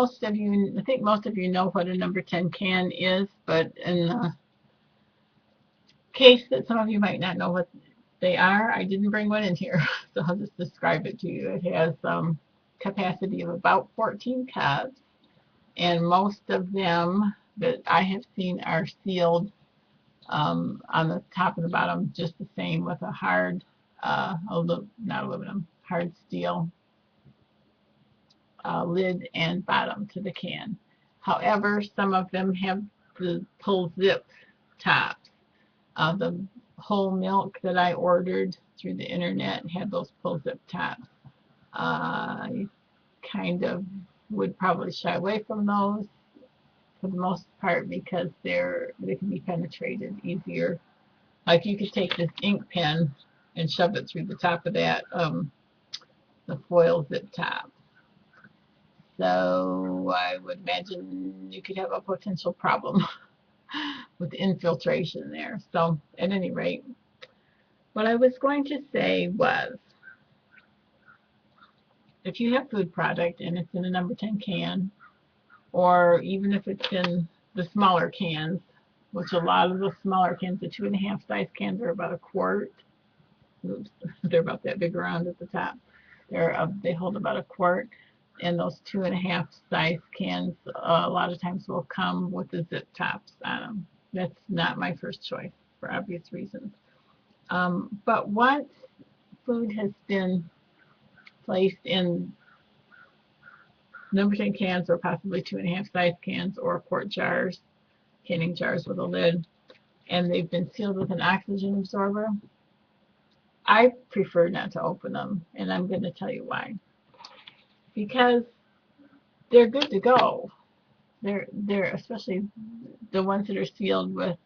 I think most of you know what a number 10 can is, but in the case that some of you might not know what they are, I didn't bring one in here, so I'll just describe it to you. It has capacity of about 14 cups, and most of them that I have seen are sealed on the top and the bottom just the same with a hard, not aluminum, hard steel lid and bottom to the can. However, some of them have the pull zip tops. The whole milk that I ordered through the internet had those pull zip tops. I kind of would probably shy away from those for the most part because they can be penetrated easier. Like you could take this ink pen and shove it through the top of that the foil zip top. So I would imagine you could have a potential problem with infiltration there. So at any rate, what I was going to say was if you have food product and it's in a number 10 can, or even if it's in the smaller cans, which a lot of the smaller cans, the 2.5 size cans are about a quart. Oops, they're about that big around at the top. They hold about a quart, and those 2.5 size cans a lot of times will come with the zip tops on them. That's not my first choice for obvious reasons. But once food has been placed in number 10 cans or possibly 2.5 size cans or quart jars, canning jars with a lid, and they've been sealed with an oxygen absorber, I prefer not to open them, and I'm going to tell you why. Because they're good to go. They're especially the ones that are sealed with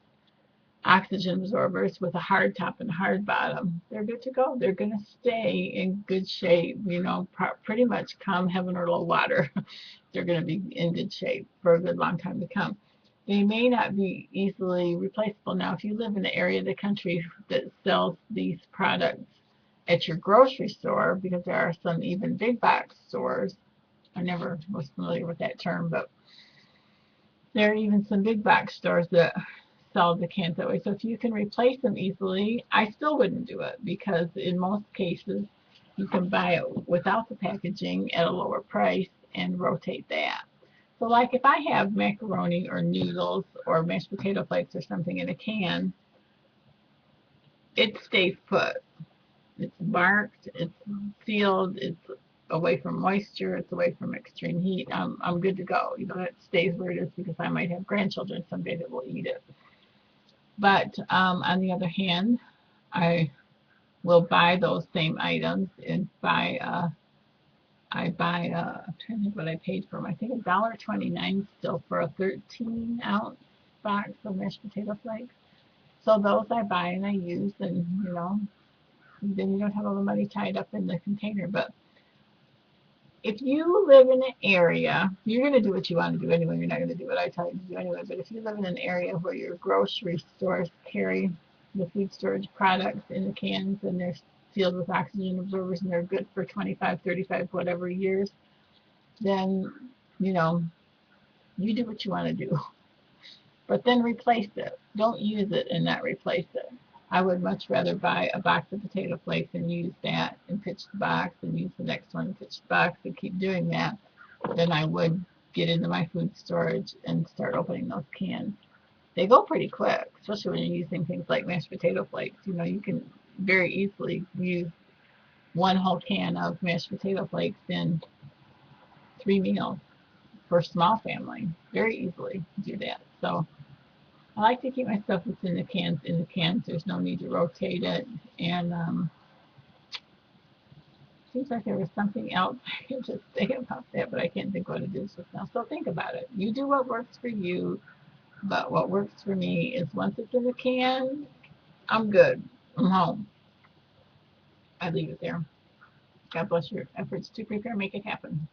oxygen absorbers with a hard top and hard bottom. They're good to go. They're going to stay in good shape. Pretty much come heaven or low water. They're going to be in good shape for a good long time to come. They may not be easily replaceable. Now, if you live in the area of the country that sells these products at your grocery store, because there are some even big box stores, I never was familiar with that term, but there are even some big box stores that sell the cans that way. So if you can replace them easily, I still wouldn't do it because in most cases you can buy it without the packaging at a lower price and rotate that. So like if I have macaroni or noodles or mashed potato flakes or something in a can, it stays put. It's marked, it's sealed, it's away from moisture, it's away from extreme heat. I'm good to go. It stays where it is because I might have grandchildren someday that will eat it. But on the other hand, I will buy those same items and I'm trying to think what I paid for them. I think $1.29 still for a 13-ounce box of mashed potato flakes. So those I buy and I use, and then you don't have all the money tied up in the container. But if you live in an area, you're going to do what you want to do anyway. You're not going to do what I tell you to do anyway. But if you live in an area where your grocery stores carry the food storage products in the cans and they're sealed with oxygen absorbers and they're good for 25, 35, whatever years, then, you do what you want to do. But then replace it. Don't use it and not replace it. I would much rather buy a box of potato flakes and use that and pitch the box and use the next one and pitch the box and keep doing that than I would get into my food storage and start opening those cans. They go pretty quick, especially when you're using things like mashed potato flakes. You can very easily use one whole can of mashed potato flakes in 3 meals for a small family. Very easily do that. So I like to keep my stuff that's in the cans in the cans. There's no need to rotate it. And seems like there was something else I could just say about that, but I can't think what it is just now. So think about it. You do what works for you, but what works for me is once it's in the can, I'm good. I'm home. I leave it there. God bless your efforts to prepare, make it happen.